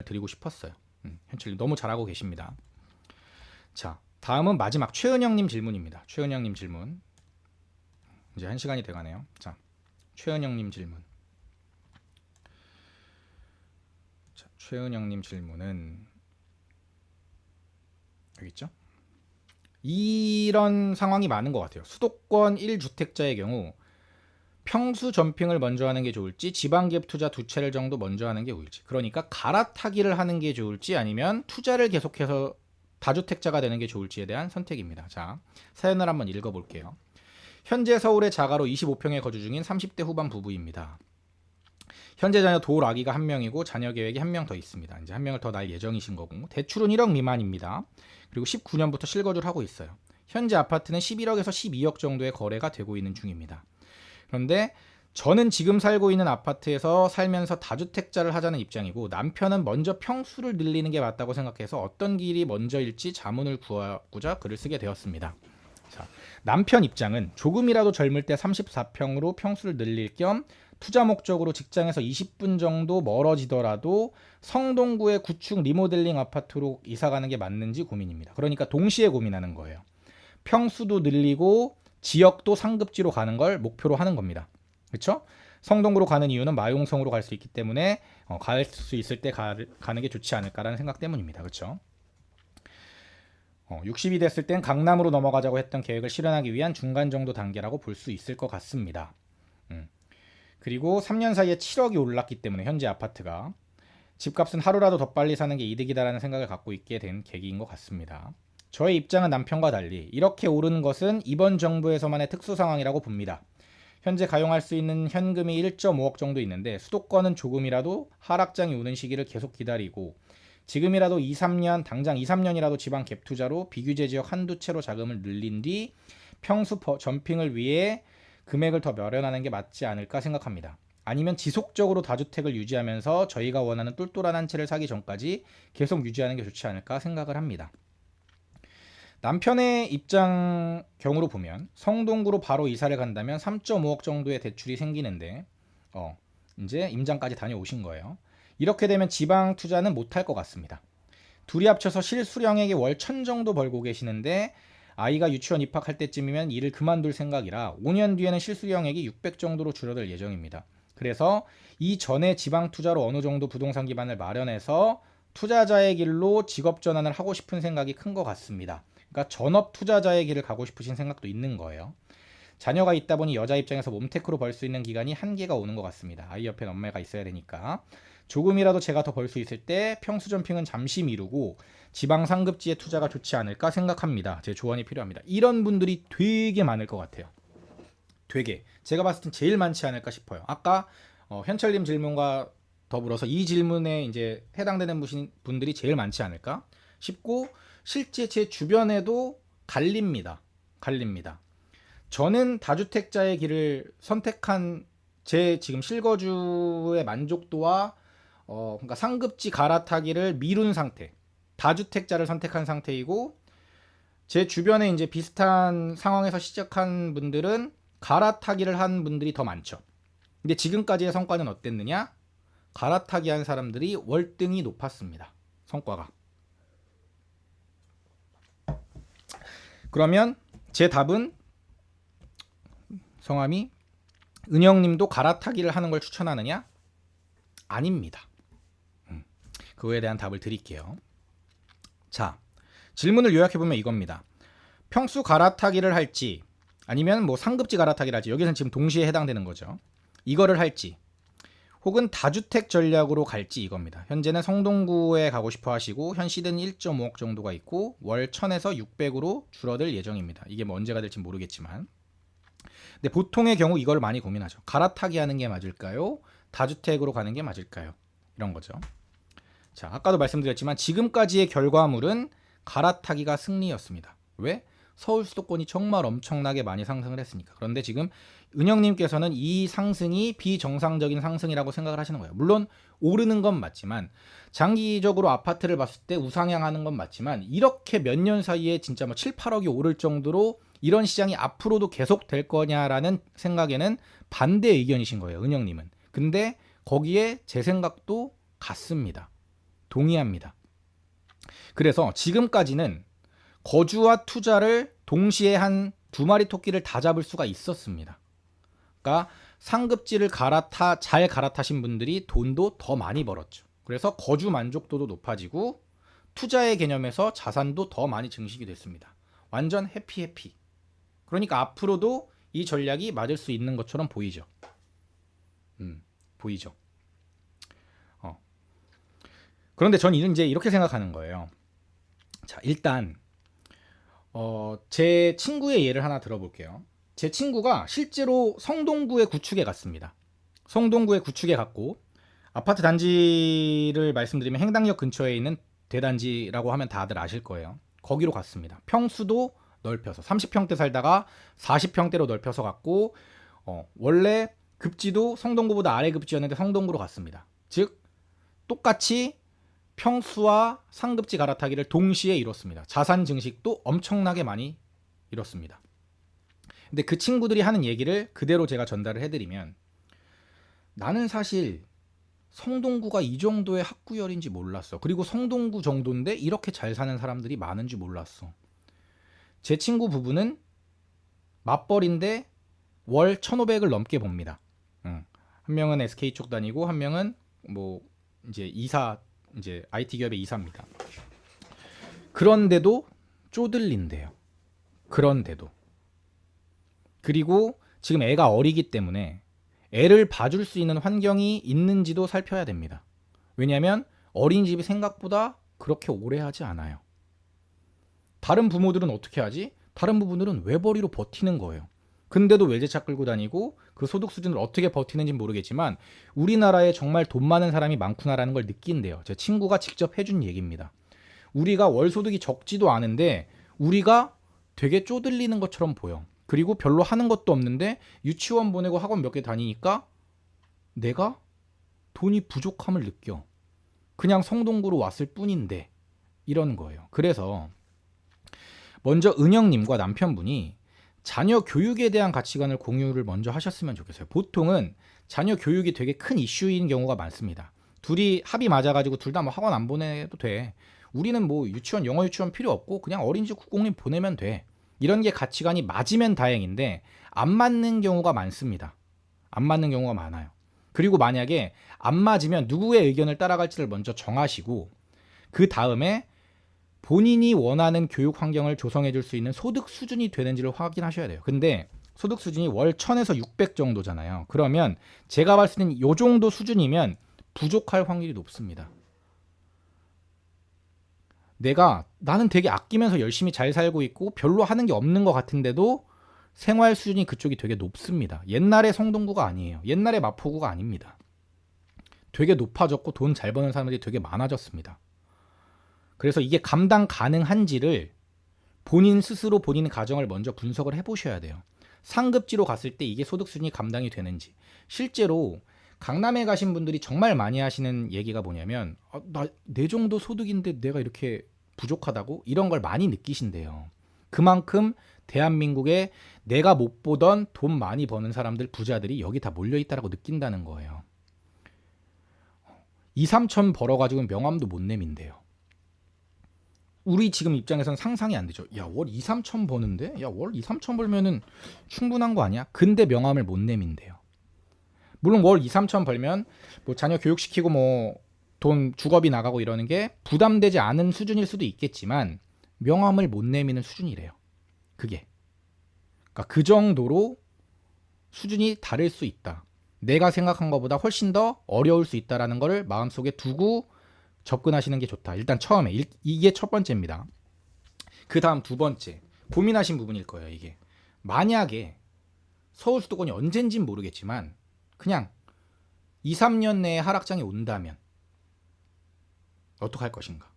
드리고 싶었어요. 현철님 너무 잘하고 계십니다. 자, 다음은 마지막 최은영님 질문입니다. 최은영님 질문. 이제 1시간이 돼가네요. 자, 최은영님 질문. 자, 최은영님 질문은 여기 있죠? 이런 상황이 많은 것 같아요. 수도권 1주택자의 경우 평수 점핑을 먼저 하는 게 좋을지 지방갭 투자 2차례 정도 먼저 하는 게 좋을지, 그러니까 갈아타기를 하는 게 좋을지 아니면 투자를 계속해서 다주택자가 되는 게 좋을지에 대한 선택입니다. 자, 사연을 한번 읽어볼게요. 현재 서울의 자가로 25평에 거주 중인 30대 후반 부부입니다. 현재 자녀 도울 아기가 1명이고 자녀 계획이 1명 더 있습니다. 이제 1명을 더 낳을 예정이신 거고, 대출은 1억 미만입니다. 그리고 19년부터 실거주를 하고 있어요. 현재 아파트는 11억에서 12억 정도의 거래가 되고 있는 중입니다. 그런데 저는 지금 살고 있는 아파트에서 살면서 다주택자를 하자는 입장이고, 남편은 먼저 평수를 늘리는 게 맞다고 생각해서 어떤 길이 먼저일지 자문을 구하고자 글을 쓰게 되었습니다. 자, 남편 입장은 조금이라도 젊을 때 34평으로 평수를 늘릴 겸 투자 목적으로 직장에서 20분 정도 멀어지더라도 성동구의 구축 리모델링 아파트로 이사가는 게 맞는지 고민입니다. 그러니까 동시에 고민하는 거예요. 평수도 늘리고 지역도 상급지로 가는 걸 목표로 하는 겁니다. 그렇죠? 성동구로 가는 이유는 마용성으로 갈 수 있기 때문에 갈 수 있을 때 가는 게 좋지 않을까라는 생각 때문입니다. 그렇죠? 60이 됐을 땐 강남으로 넘어가자고 했던 계획을 실현하기 위한 중간 정도 단계라고 볼 수 있을 것 같습니다. 그리고 3년 사이에 7억이 올랐기 때문에 현재 아파트가 집값은 하루라도 더 빨리 사는 게 이득이다라는 생각을 갖고 있게 된 계기인 것 같습니다. 저의 입장은 남편과 달리 이렇게 오르는 것은 이번 정부에서만의 특수 상황이라고 봅니다. 현재 가용할 수 있는 현금이 1.5억 정도 있는데 수도권은 조금이라도 하락장이 오는 시기를 계속 기다리고 지금이라도 당장 2, 3년이라도 지방 갭 투자로 비규제 지역 한두 채로 자금을 늘린 뒤 평수 점핑을 위해 금액을 더 마련하는 게 맞지 않을까 생각합니다. 아니면 지속적으로 다주택을 유지하면서 저희가 원하는 똘똘한 한 채를 사기 전까지 계속 유지하는 게 좋지 않을까 생각을 합니다. 남편의 입장 경우로 보면 성동구로 바로 이사를 간다면 3.5억 정도의 대출이 생기는데 이제 임장까지 다녀오신 거예요. 이렇게 되면 지방 투자는 못할 것 같습니다. 둘이 합쳐서 실수령액이 월 1,000 정도 벌고 계시는데 아이가 유치원 입학할 때쯤이면 일을 그만둘 생각이라 5년 뒤에는 실수령액이 600 정도로 줄어들 예정입니다. 그래서 이전에 지방 투자로 어느 정도 부동산 기반을 마련해서 투자자의 길로 직업 전환을 하고 싶은 생각이 큰 것 같습니다. 그러니까 전업 투자자의 길을 가고 싶으신 생각도 있는 거예요. 자녀가 있다 보니 여자 입장에서 몸테크로 벌 수 있는 기간이 한계가 오는 것 같습니다. 아이 옆엔 엄마가 있어야 되니까. 조금이라도 제가 더 벌 수 있을 때 평수 점핑은 잠시 미루고 지방 상급지에 투자가 좋지 않을까 생각합니다. 제 조언이 필요합니다. 이런 분들이 되게 많을 것 같아요. 되게. 제가 봤을 땐 제일 많지 않을까 싶어요. 아까 현철님 질문과 더불어서 이 질문에 이제 해당되는 분들이 제일 많지 않을까 싶고, 실제 제 주변에도 갈립니다. 저는 다주택자의 길을 선택한 제 지금 실거주의 만족도와 그러니까 상급지 갈아타기를 미룬 상태, 다주택자를 선택한 상태이고, 제 주변에 이제 비슷한 상황에서 시작한 분들은 갈아타기를 한 분들이 더 많죠. 근데 지금까지의 성과는 어땠느냐? 갈아타기 한 사람들이 월등히 높았습니다. 성과가. 그러면 제 답은 성함이 은영님도 갈아타기를 하는 걸 추천하느냐? 아닙니다. 그거에 대한 답을 드릴게요. 자, 질문을 요약해보면 이겁니다. 평수 갈아타기를 할지 아니면 뭐 상급지 갈아타기를 할지, 여기서는 지금 동시에 해당되는 거죠. 이거를 할지 혹은 다주택 전략으로 갈지 이겁니다. 현재는 성동구에 가고 싶어 하시고 현 시드는 1.5억 정도가 있고 월 1,000에서 600으로 줄어들 예정입니다. 이게 뭐 언제가 될지 모르겠지만, 근데 보통의 경우 이걸 많이 고민하죠. 갈아타기 하는 게 맞을까요? 다주택으로 가는 게 맞을까요? 이런 거죠. 자, 아까도 말씀드렸지만 지금까지의 결과물은 갈아타기가 승리였습니다. 왜? 서울 수도권이 정말 엄청나게 많이 상승을 했으니까. 그런데 지금 은영님께서는 이 상승이 비정상적인 상승이라고 생각을 하시는 거예요. 물론 오르는 건 맞지만, 장기적으로 아파트를 봤을 때 우상향하는 건 맞지만, 이렇게 몇 년 사이에 진짜 뭐 7, 8억이 오를 정도로 이런 시장이 앞으로도 계속 될 거냐라는 생각에는 반대 의견이신 거예요, 은영님은. 근데 거기에 제 생각도 같습니다. 동의합니다. 그래서 지금까지는 거주와 투자를 동시에 한 두 마리 토끼를 다 잡을 수가 있었습니다. 그러니까 상급지를 잘 갈아타신 분들이 돈도 더 많이 벌었죠. 그래서 거주 만족도도 높아지고 투자의 개념에서 자산도 더 많이 증식이 됐습니다. 완전 해피. 그러니까 앞으로도 이 전략이 맞을 수 있는 것처럼 보이죠. 보이죠. 그런데 저는 이제 이렇게 생각하는 거예요. 자, 일단 제 친구의 예를 하나 들어볼게요. 제 친구가 실제로 성동구의 구축에 갔습니다. 성동구의 구축에 갔고 아파트 단지를 말씀드리면 행당역 근처에 있는 대단지라고 하면 다들 아실 거예요. 거기로 갔습니다. 평수도 넓혀서 30평대 살다가 40평대로 넓혀서 갔고 원래 급지도 성동구보다 아래 급지였는데 성동구로 갔습니다. 즉 똑같이 평수와 상급지 갈아타기를 동시에 이뤘습니다. 자산 증식도 엄청나게 많이 이뤘습니다. 근데 그 친구들이 하는 얘기를 그대로 제가 전달을 해드리면 나는 사실 성동구가 이 정도의 학구열인지 몰랐어. 그리고 성동구 정도인데 이렇게 잘 사는 사람들이 많은지 몰랐어. 제 친구 부부는 맞벌인데 월 1,500을 넘게 봅니다. 한 명은 SK 쪽 다니고 한 명은 뭐 이제 IT 기업의 이사입니다. 그런데도 쪼들린대요. 그런데도. 그리고 지금 애가 어리기 때문에 애를 봐줄 수 있는 환경이 있는지도 살펴야 됩니다. 왜냐하면 어린이집이 생각보다 그렇게 오래 하지 않아요. 다른 부모들은 어떻게 하지? 다른 부모들은 외벌이로 버티는 거예요. 근데도 외제차 끌고 다니고 그 소득 수준을 어떻게 버티는지 모르겠지만 우리나라에 정말 돈 많은 사람이 많구나라는 걸 느낀대요. 제 친구가 직접 해준 얘기입니다. 우리가 월 소득이 적지도 않은데 우리가 되게 쪼들리는 것처럼 보여. 그리고 별로 하는 것도 없는데 유치원 보내고 학원 몇 개 다니니까 내가 돈이 부족함을 느껴. 그냥 성동구로 왔을 뿐인데 이런 거예요. 그래서 먼저 은영님과 남편분이 자녀 교육에 대한 가치관을 공유를 먼저 하셨으면 좋겠어요. 보통은 자녀 교육이 되게 큰 이슈인 경우가 많습니다. 둘이 합이 맞아가지고 둘 다 뭐 학원 안 보내도 돼. 우리는 뭐 유치원, 영어 유치원 필요 없고 그냥 어린이집 국공립 보내면 돼. 이런 게 가치관이 맞으면 다행인데 안 맞는 경우가 많습니다. 안 맞는 경우가 많아요. 그리고 만약에 안 맞으면 누구의 의견을 따라갈지를 먼저 정하시고 그 다음에 본인이 원하는 교육 환경을 조성해 줄 수 있는 소득 수준이 되는지를 확인하셔야 돼요. 근데 소득 수준이 월 1,000에서 600 정도잖아요. 그러면 제가 봤을 때는 이 정도 수준이면 부족할 확률이 높습니다. 나는 되게 아끼면서 열심히 잘 살고 있고 별로 하는 게 없는 것 같은데도 생활 수준이 그쪽이 되게 높습니다. 옛날에 성동구가 아니에요. 옛날에 마포구가 아닙니다. 되게 높아졌고 돈 잘 버는 사람들이 되게 많아졌습니다. 그래서 이게 감당 가능한지를 본인 스스로 본인 가정을 먼저 분석을 해보셔야 돼요. 상급지로 갔을 때 이게 소득 수준이 감당이 되는지. 실제로 강남에 가신 분들이 정말 많이 하시는 얘기가 뭐냐면 내 정도 소득인데 내가 이렇게 부족하다고? 이런 걸 많이 느끼신대요. 그만큼 대한민국에 내가 못 보던 돈 많이 버는 사람들, 부자들이 여기 다 몰려있다라고 느낀다는 거예요. 2, 3천 벌어가지고 명함도 못 내민대요. 우리 지금 입장에서는 상상이 안 되죠. 야, 월 2, 3천 버는데? 야, 월 2, 3천 벌면은 충분한 거 아니야? 근데 명함을 못 내민대요. 물론 월 2, 3천 벌면 뭐 자녀 교육시키고 뭐 돈 주거비 나가고 이러는 게 부담되지 않은 수준일 수도 있겠지만 명함을 못 내미는 수준이래요. 그게. 그러니까 그 정도로 수준이 다를 수 있다. 내가 생각한 것보다 훨씬 더 어려울 수 있다라는 거를 마음속에 두고 접근하시는 게 좋다. 일단 처음에 이게 첫 번째입니다. 그 다음 두 번째 고민하신 부분일 거예요. 이게 만약에 서울 수도권이 언젠진 모르겠지만 그냥 2, 3년 내에 하락장이 온다면 어떡할 것인가.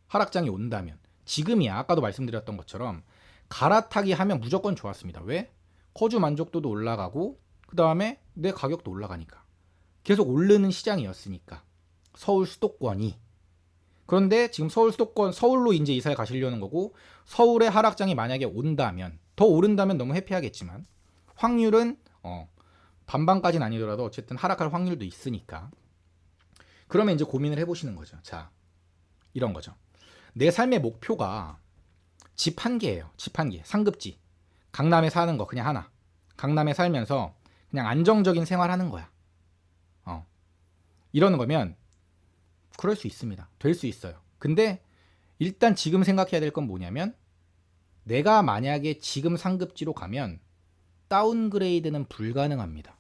하락장이 온다면 지금이야. 아까도 말씀드렸던 것처럼 갈아타기 하면 무조건 좋았습니다. 왜? 거주 만족도도 올라가고 그 다음에 내 가격도 올라가니까. 계속 오르는 시장이었으니까. 서울 수도권이. 그런데 지금 서울 수도권, 서울로 이제 이사를 가시려는 거고 서울의 하락장이 만약에 온다면 더 오른다면 너무 해피하겠지만 확률은 반반까지는 아니더라도 어쨌든 하락할 확률도 있으니까 그러면 이제 고민을 해보시는 거죠. 자, 이런 거죠. 내 삶의 목표가 집 한 개예요. 집 한 개. 상급지. 강남에 사는 거 그냥 하나. 강남에 살면서 그냥 안정적인 생활하는 거야. 이러는 거면 그럴 수 있습니다. 될 수 있어요. 근데 일단 지금 생각해야 될 건 뭐냐면 내가 만약에 지금 상급지로 가면 다운그레이드는 불가능합니다.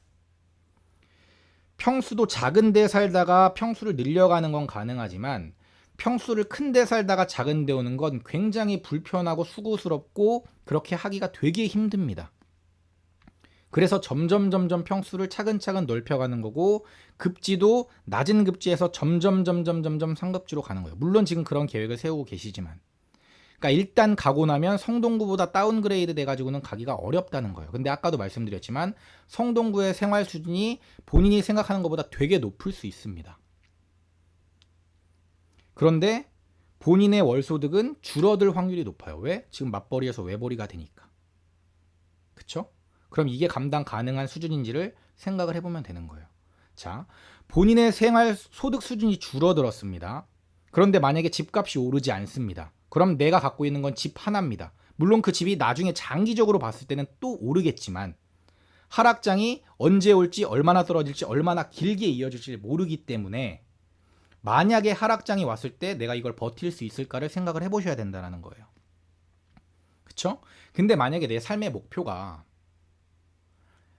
평수도 작은 데 살다가 평수를 늘려가는 건 가능하지만 평수를 큰 데 살다가 작은 데 오는 건 굉장히 불편하고 수고스럽고 그렇게 하기가 되게 힘듭니다. 그래서 점점 평수를 차근차근 넓혀가는 거고 급지도 낮은 급지에서 점점 상급지로 가는 거예요. 물론 지금 그런 계획을 세우고 계시지만 그러니까 일단 가고 나면 성동구보다 다운그레이드 돼가지고는 가기가 어렵다는 거예요. 근데 아까도 말씀드렸지만 성동구의 생활 수준이 본인이 생각하는 것보다 되게 높을 수 있습니다. 그런데 본인의 월소득은 줄어들 확률이 높아요. 왜? 지금 맞벌이에서 외벌이가 되니까. 그쵸? 그럼 이게 감당 가능한 수준인지를 생각을 해보면 되는 거예요. 자, 본인의 생활 소득 수준이 줄어들었습니다. 그런데 만약에 집값이 오르지 않습니다. 그럼 내가 갖고 있는 건 집 하나입니다. 물론 그 집이 나중에 장기적으로 봤을 때는 또 오르겠지만 하락장이 언제 올지 얼마나 떨어질지 얼마나 길게 이어질지 모르기 때문에 만약에 하락장이 왔을 때 내가 이걸 버틸 수 있을까를 생각을 해보셔야 된다는 거예요. 그쵸? 근데 만약에 내 삶의 목표가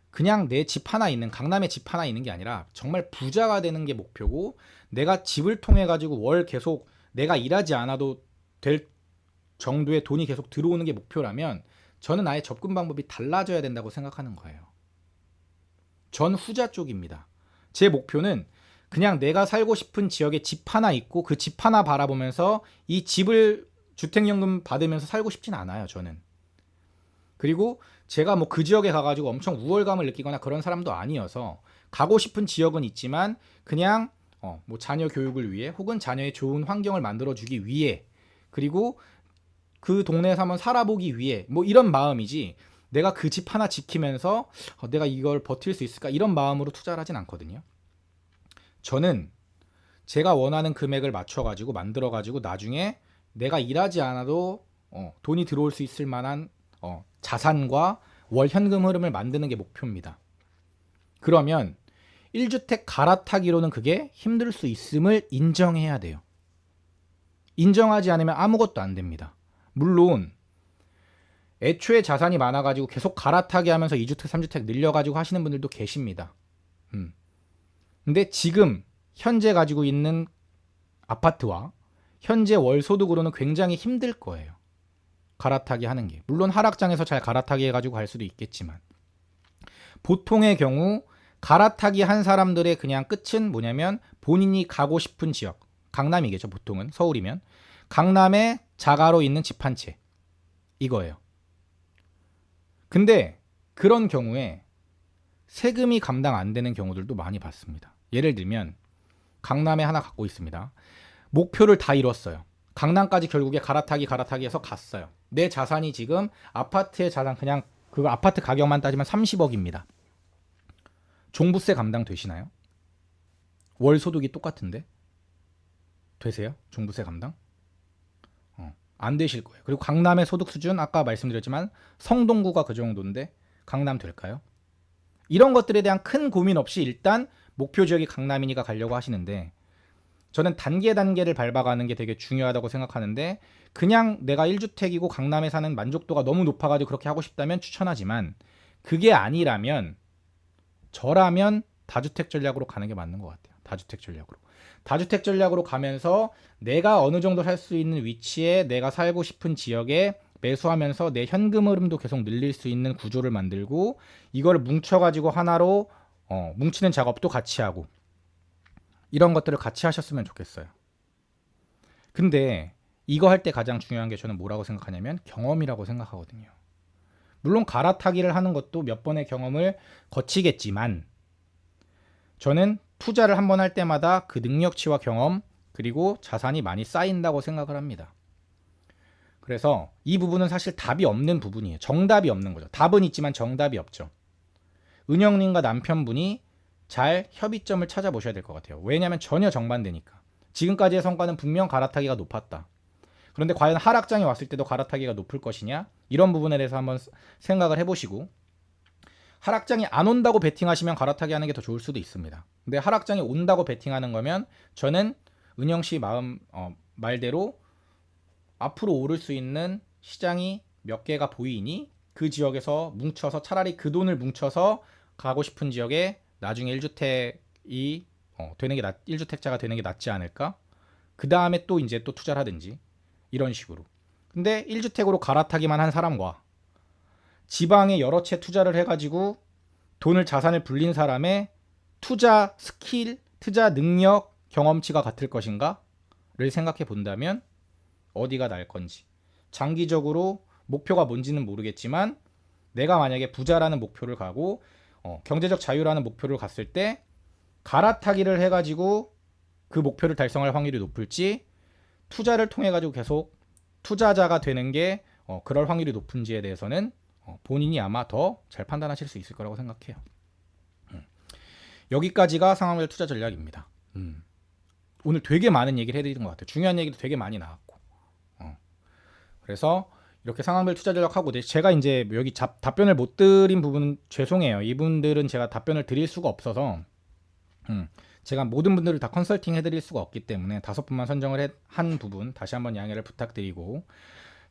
그냥 내 집 하나 있는 강남에 집 하나 있는 게 아니라 정말 부자가 되는 게 목표고 내가 집을 통해 가지고 월 계속 내가 일하지 않아도 될 정도의 돈이 계속 들어오는 게 목표라면 저는 아예 접근 방법이 달라져야 된다고 생각하는 거예요. 전 후자 쪽입니다. 제 목표는 그냥 내가 살고 싶은 지역에 집 하나 있고 그 집 하나 바라보면서 이 집을 주택연금 받으면서 살고 싶진 않아요, 저는. 그리고 제가 뭐 그 지역에 가가지고 엄청 우월감을 느끼거나 그런 사람도 아니어서 가고 싶은 지역은 있지만 그냥 뭐 자녀 교육을 위해 혹은 자녀의 좋은 환경을 만들어주기 위해 그리고 그 동네에서 한번 살아보기 위해 뭐 이런 마음이지 내가 그 집 하나 지키면서 내가 이걸 버틸 수 있을까 이런 마음으로 투자를 하진 않거든요. 저는 제가 원하는 금액을 맞춰가지고 만들어가지고 나중에 내가 일하지 않아도 돈이 들어올 수 있을 만한 자산과 월 현금 흐름을 만드는 게 목표입니다. 그러면 1주택 갈아타기로는 그게 힘들 수 있음을 인정해야 돼요. 인정하지 않으면 아무것도 안 됩니다. 물론 애초에 자산이 많아가지고 계속 갈아타기 하면서 2주택, 3주택 늘려가지고 하시는 분들도 계십니다. 근데 지금 현재 가지고 있는 아파트와 현재 월 소득으로는 굉장히 힘들 거예요. 갈아타기 하는 게. 물론 하락장에서 잘 갈아타기 해가지고 갈 수도 있겠지만 보통의 경우 갈아타기 한 사람들의 그냥 끝은 뭐냐면 본인이 가고 싶은 지역 강남이겠죠. 보통은 서울이면 강남에 자가로 있는 집 한 채 이거예요. 근데 그런 경우에 세금이 감당 안 되는 경우들도 많이 봤습니다. 예를 들면 강남에 하나 갖고 있습니다. 목표를 다 이뤘어요. 강남까지 결국에 갈아타기 해서 갔어요. 내 자산이 지금 아파트의 자산 그냥 그 아파트 가격만 따지면 30억입니다. 종부세 감당 되시나요? 월 소득이 똑같은데 되세요? 종부세 감당? 안 되실 거예요. 그리고 강남의 소득 수준 아까 말씀드렸지만 성동구가 그 정도인데 강남 될까요? 이런 것들에 대한 큰 고민 없이 일단 목표 지역이 강남이니까 가려고 하시는데 저는 단계를 밟아가는 게 되게 중요하다고 생각하는데 그냥 내가 1주택이고 강남에 사는 만족도가 너무 높아가지고 그렇게 하고 싶다면 추천하지만 그게 아니라면 저라면 다주택 전략으로 가는 게 맞는 것 같아요. 다주택 전략으로 가면서 내가 어느 정도 살 수 있는 위치에 내가 살고 싶은 지역에 매수하면서 내 현금 흐름도 계속 늘릴 수 있는 구조를 만들고 이걸 뭉쳐가지고 하나로 뭉치는 작업도 같이 하고 이런 것들을 같이 하셨으면 좋겠어요. 근데 이거 할 때 가장 중요한 게 저는 뭐라고 생각하냐면 경험이라고 생각하거든요. 물론 갈아타기를 하는 것도 몇 번의 경험을 거치겠지만 저는 투자를 한번 할 때마다 그 능력치와 경험 그리고 자산이 많이 쌓인다고 생각을 합니다. 그래서 이 부분은 사실 답이 없는 부분이에요. 정답이 없는 거죠. 답은 있지만 정답이 없죠. 은영님과 남편분이 잘 협의점을 찾아보셔야 될 것 같아요. 왜냐하면 전혀 정반대니까. 지금까지의 성과는 분명 갈아타기가 높았다. 그런데 과연 하락장이 왔을 때도 갈아타기가 높을 것이냐? 이런 부분에 대해서 한번 생각을 해보시고, 하락장이 안 온다고 베팅하시면 갈아타기 하는 게 더 좋을 수도 있습니다. 근데 하락장이 온다고 베팅하는 거면 저는 은영 씨 말대로 앞으로 오를 수 있는 시장이 몇 개가 보이니 그 지역에서 뭉쳐서 차라리 그 돈을 뭉쳐서 가고 싶은 지역에 나중에 1주택이 되는 게 1주택자가 되는 게 낫지 않을까? 그 다음에 또 이제 또 투자를 하든지 이런 식으로. 근데 1주택으로 갈아타기만 한 사람과 지방에 여러 채 투자를 해가지고 돈을 자산을 불린 사람의 투자 스킬, 투자 능력, 경험치가 같을 것인가를 생각해 본다면 어디가 나을 건지. 장기적으로 목표가 뭔지는 모르겠지만 내가 만약에 부자라는 목표를 가고 경제적 자유라는 목표를 갔을 때 갈아타기를 해가지고 그 목표를 달성할 확률이 높을지, 투자를 통해 가지고 계속 투자자가 되는 게 그럴 확률이 높은지에 대해서는 본인이 아마 더 잘 판단하실 수 있을 거라고 생각해요. 여기까지가 상황별 투자 전략입니다. 오늘 되게 많은 얘기를 해드린 것 같아요. 중요한 얘기도 되게 많이 나왔고. 그래서 이렇게 상황별 투자 전략하고, 제가 이제 여기 답변을 못 드린 부분은 죄송해요. 이분들은 제가 답변을 드릴 수가 없어서 제가 모든 분들을 다 컨설팅 해드릴 수가 없기 때문에 5분만 선정을 한 부분 다시 한번 양해를 부탁드리고,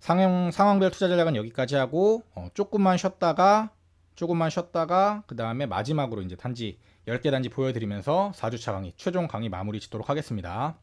상황별 투자 전략은 여기까지 하고 조금만 쉬었다가 그 다음에 마지막으로 이제 단지 10개 단지 보여드리면서 4주차 강의 최종 강의 마무리 짓도록 하겠습니다.